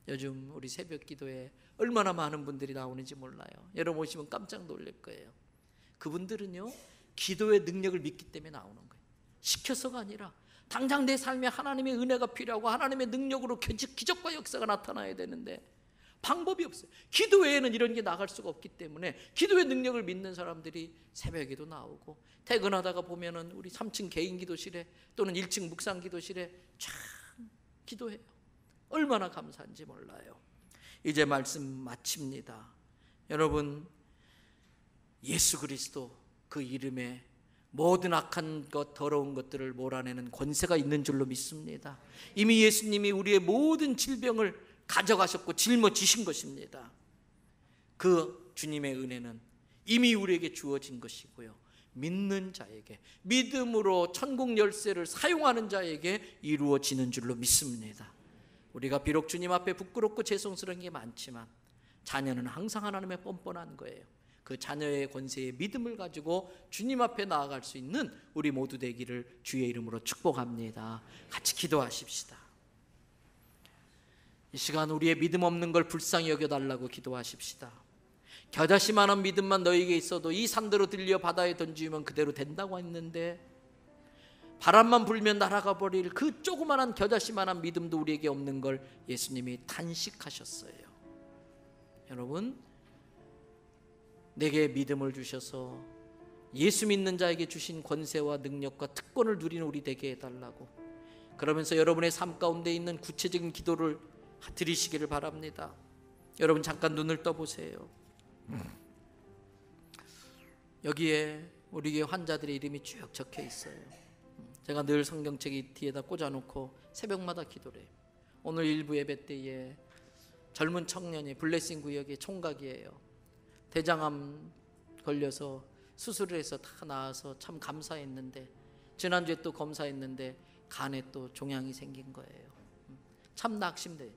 요즘 우리 새벽 기도에 얼마나 많은 분들이 나오는지 몰라요. 여러분 오시면 깜짝 놀랄 거예요. 그분들은요, 기도의 능력을 믿기 때문에 나오는 거예요. 시켜서가 아니라 당장 내 삶에 하나님의 은혜가 필요하고 하나님의 능력으로 기적과 역사가 나타나야 되는데 방법이 없어요. 기도 외에는 이런 게 나갈 수가 없기 때문에 기도의 능력을 믿는 사람들이 새벽에도 나오고, 퇴근하다가 보면은 우리 3층 개인 기도실에 또는 1층 묵상 기도실에 쫙 기도해요. 얼마나 감사한지 몰라요. 이제 말씀 마칩니다. 여러분, 예수 그리스도 그 이름에 모든 악한 것, 더러운 것들을 몰아내는 권세가 있는 줄로 믿습니다. 이미 예수님이 우리의 모든 질병을 가져가셨고 짊어지신 것입니다. 그 주님의 은혜는 이미 우리에게 주어진 것이고요, 믿는 자에게, 믿음으로 천국 열쇠를 사용하는 자에게 이루어지는 줄로 믿습니다. 우리가 비록 주님 앞에 부끄럽고 죄송스러운 게 많지만 자녀는 항상 하나님의 뻔뻔한 거예요. 그 자녀의 권세의 믿음을 가지고 주님 앞에 나아갈 수 있는 우리 모두 되기를 주의 이름으로 축복합니다. 같이 기도하십시다. 이 시간 우리의 믿음 없는 걸 불쌍히 여겨달라고 기도하십시다. 겨자씨만한 믿음만 너에게 있어도 이 산대로 들려 바다에 던지면 그대로 된다고 했는데, 바람만 불면 날아가 버릴 그 조그만한 겨자씨만한 믿음도 우리에게 없는 걸 예수님이 단식하셨어요. 여러분, 내게 믿음을 주셔서 예수 믿는 자에게 주신 권세와 능력과 특권을 누리는 우리 되게 해달라고, 그러면서 여러분의 삶 가운데 있는 구체적인 기도를 드리시기를 바랍니다. 여러분 잠깐 눈을 떠보세요. 여기에 우리 교회 환자들의 이름이 쭉 적혀 있어요. 제가 늘 성경책이 뒤에다 꽂아놓고 새벽마다 기도를 해요. 오늘 일부 예배 때에 젊은 청년이 블레싱 구역의 총각이에요. 대장암 걸려서 수술을 해서 다 나아서 참 감사했는데, 지난주에 또 검사했는데 간에 또 종양이 생긴 거예요. 참 낙심돼요.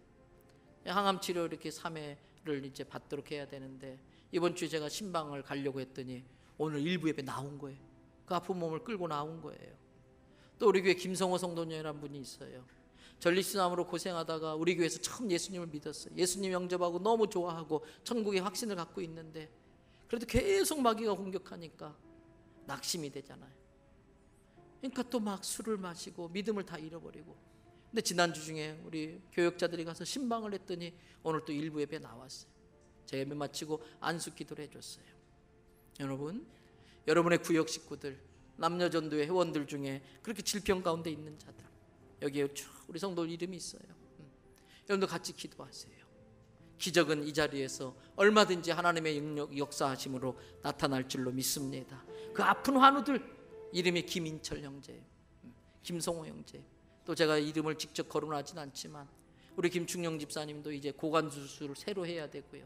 항암 치료 이렇게 3회를 이제 받도록 해야 되는데, 이번 주에 제가 신방을 가려고 했더니 오늘 일부 예배 나온 거예요. 그 아픈 몸을 끌고 나온 거예요. 또 우리 교회 김성호 성도님이라는 분이 있어요. 전리신암으로 고생하다가 우리 교회에서 처음 예수님을 믿었어요. 예수님 영접하고 너무 좋아하고 천국의 확신을 갖고 있는데, 그래도 계속 마귀가 공격하니까 낙심이 되잖아요. 그러니까 또 막 술을 마시고 믿음을 다 잃어버리고. 근데 지난주 중에 우리 교역자들이 가서 신방을 했더니 오늘 또 일부 예배 나왔어요. 제가 예배 마치고 안수 기도를 해줬어요. 여러분, 여러분의 구역 식구들, 남녀전도회 회원들 중에 그렇게 질병 가운데 있는 자들, 여기에 쭉 우리 성도들 이름이 있어요. 여러분도 같이 기도하세요. 기적은 이 자리에서 얼마든지 하나님의 능력 역사하심으로 나타날 줄로 믿습니다. 그 아픈 환우들, 이름이 김인철 형제, 김성호 형제, 또 제가 이름을 직접 거론하진 않지만 우리 김충영 집사님도 이제 고관 수술을 새로 해야 되고요.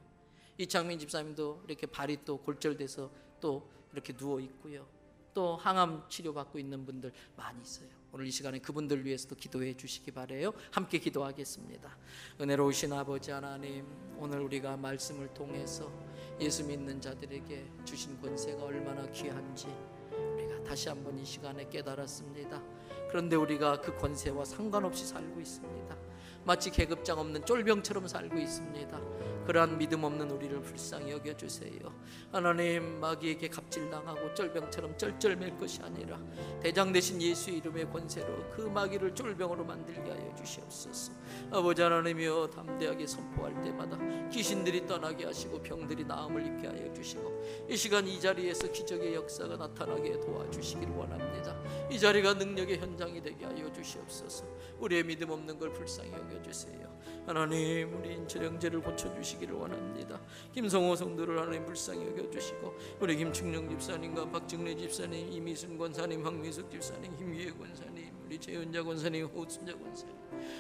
이창민 집사님도 이렇게 발이 또 골절돼서 또 이렇게 누워 있고요. 또 항암 치료받고 있는 분들 많이 있어요. 오늘 이 시간에 그분들 위해서도 기도해 주시기 바라요. 함께 기도하겠습니다. 은혜로우신 아버지 하나님, 오늘 우리가 말씀을 통해서 예수 믿는 자들에게 주신 권세가 얼마나 귀한지 우리가 다시 한번 이 시간에 깨달았습니다. 그런데 우리가 그 권세와 상관없이 살고 있습니다. 마치 계급장 없는 쫄병처럼 살고 있습니다. 그러한 믿음 없는 우리를 불쌍히 여겨주세요. 하나님, 마귀에게 갑질당하고 쫄병처럼 쩔쩔맬 것이 아니라 대장 되신 예수의 이름의 권세로 그 마귀를 쫄병으로 만들게 하여 주시옵소서. 아버지 하나님이여, 담대하게 선포할 때마다 귀신들이 떠나게 하시고 병들이 나음을 입게 하여 주시고 이 시간 이 자리에서 기적의 역사가 나타나게 도와주시기를 원합니다. 이 자리가 능력의 현장이 되게 하여 주시옵소서. 우리의 믿음 없는 걸 불쌍히 여겨주세요. 하나님, 우리 인철 형제를 고쳐주시기를 원합니다. 김성호 성도를 하나님 불쌍히 여겨주시고 우리 김충영 집사님과 박정래 집사님, 이미순 권사님, 황미숙 집사님, 김유혜 권사님, 우리 재현자 권사님, 호순자 권사님,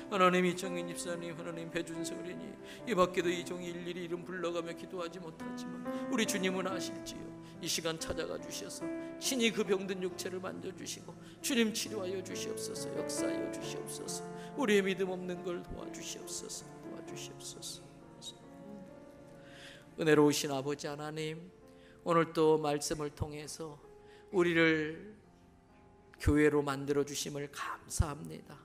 하나님 이정인 집사님, 하나님 배준석 어린이, 이 밖에도 이 종이 일일이 이름 불러가며 기도하지 못하지만 우리 주님은 아실지요. 이 시간 찾아가 주셔서 친히 그 병든 육체를 만져주시고 주님 치료하여 주시옵소서. 역사하여 주시옵소서. 우리의 믿음 없는 걸 도와주시옵소서. 도와주시옵소서. 은혜로우신 아버지 하나님, 오늘 또 말씀을 통해서 우리를 교회로 만들어 주심을 감사합니다.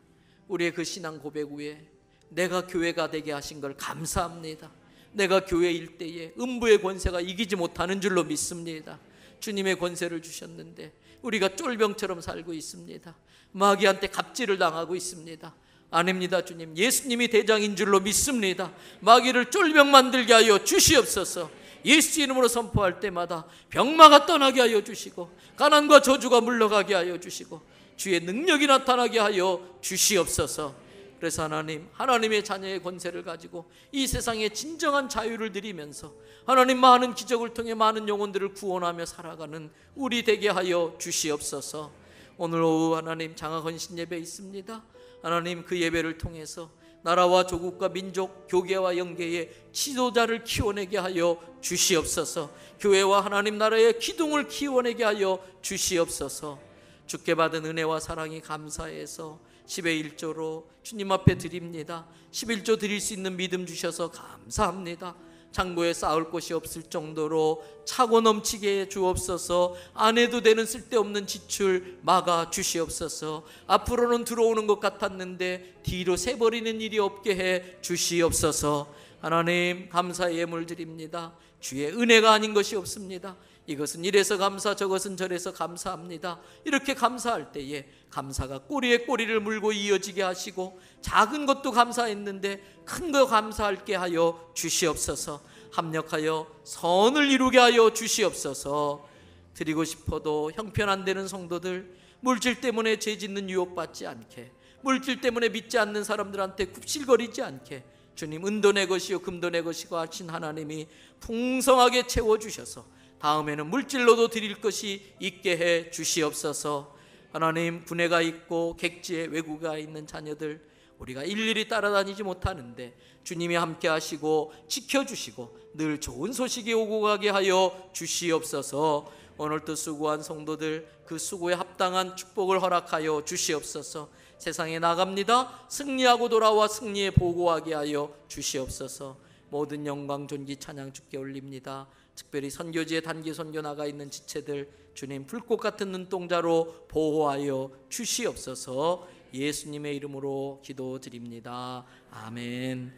우리의 그 신앙 고백 위에 내가 교회가 되게 하신 걸 감사합니다. 내가 교회일 때에 음부의 권세가 이기지 못하는 줄로 믿습니다. 주님의 권세를 주셨는데 우리가 쫄병처럼 살고 있습니다. 마귀한테 갑질을 당하고 있습니다. 아닙니다. 주님, 예수님이 대장인 줄로 믿습니다. 마귀를 쫄병 만들게 하여 주시옵소서. 예수 이름으로 선포할 때마다 병마가 떠나게 하여 주시고 가난과 저주가 물러가게 하여 주시고 주의 능력이 나타나게 하여 주시옵소서. 그래서 하나님, 하나님의 자녀의 권세를 가지고 이 세상에 진정한 자유를 드리면서 하나님 많은 기적을 통해 많은 영혼들을 구원하며 살아가는 우리 되게 하여 주시옵소서. 오늘 오후 하나님 장학헌신 예배 있습니다. 하나님, 그 예배를 통해서 나라와 조국과 민족, 교계와 영계의 지도자를 키워내게 하여 주시옵소서. 교회와 하나님 나라의 기둥을 키워내게 하여 주시옵소서. 주께 받은 은혜와 사랑이 감사해서 10의 1조로 주님 앞에 드립니다. 11조 드릴 수 있는 믿음 주셔서 감사합니다. 창고에 쌓을 곳이 없을 정도로 차고 넘치게 해 주옵소서. 안 해도 되는 쓸데없는 지출 막아 주시옵소서. 앞으로는 들어오는 것 같았는데 뒤로 새버리는 일이 없게 해 주시옵소서. 하나님, 감사의 예물 드립니다. 주의 은혜가 아닌 것이 없습니다. 이것은 이래서 감사, 저것은 저래서 감사합니다. 이렇게 감사할 때에 감사가 꼬리에 꼬리를 물고 이어지게 하시고 작은 것도 감사했는데 큰 거 감사할게 하여 주시옵소서. 합력하여 선을 이루게 하여 주시옵소서. 드리고 싶어도 형편 안 되는 성도들, 물질 때문에 죄 짓는 유혹받지 않게, 물질 때문에 믿지 않는 사람들한테 굽실거리지 않게 주님, 은도 내 것이요 금도 내 것이고 하신 하나님이 풍성하게 채워주셔서 다음에는 물질로도 드릴 것이 있게 해 주시옵소서. 하나님, 분해가 있고 객지에 외구가 있는 자녀들 우리가 일일이 따라다니지 못하는데 주님이 함께 하시고 지켜주시고 늘 좋은 소식이 오고 가게 하여 주시옵소서. 오늘도 수고한 성도들 그 수고에 합당한 축복을 허락하여 주시옵소서. 세상에 나갑니다. 승리하고 돌아와 승리에 보고하게 하여 주시옵소서. 모든 영광 존귀 찬양 주께 올립니다. 특별히 선교지에 단기 선교 나가 있는 지체들 주님 불꽃 같은 눈동자로 보호하여 주시옵소서. 예수님의 이름으로 기도드립니다. 아멘.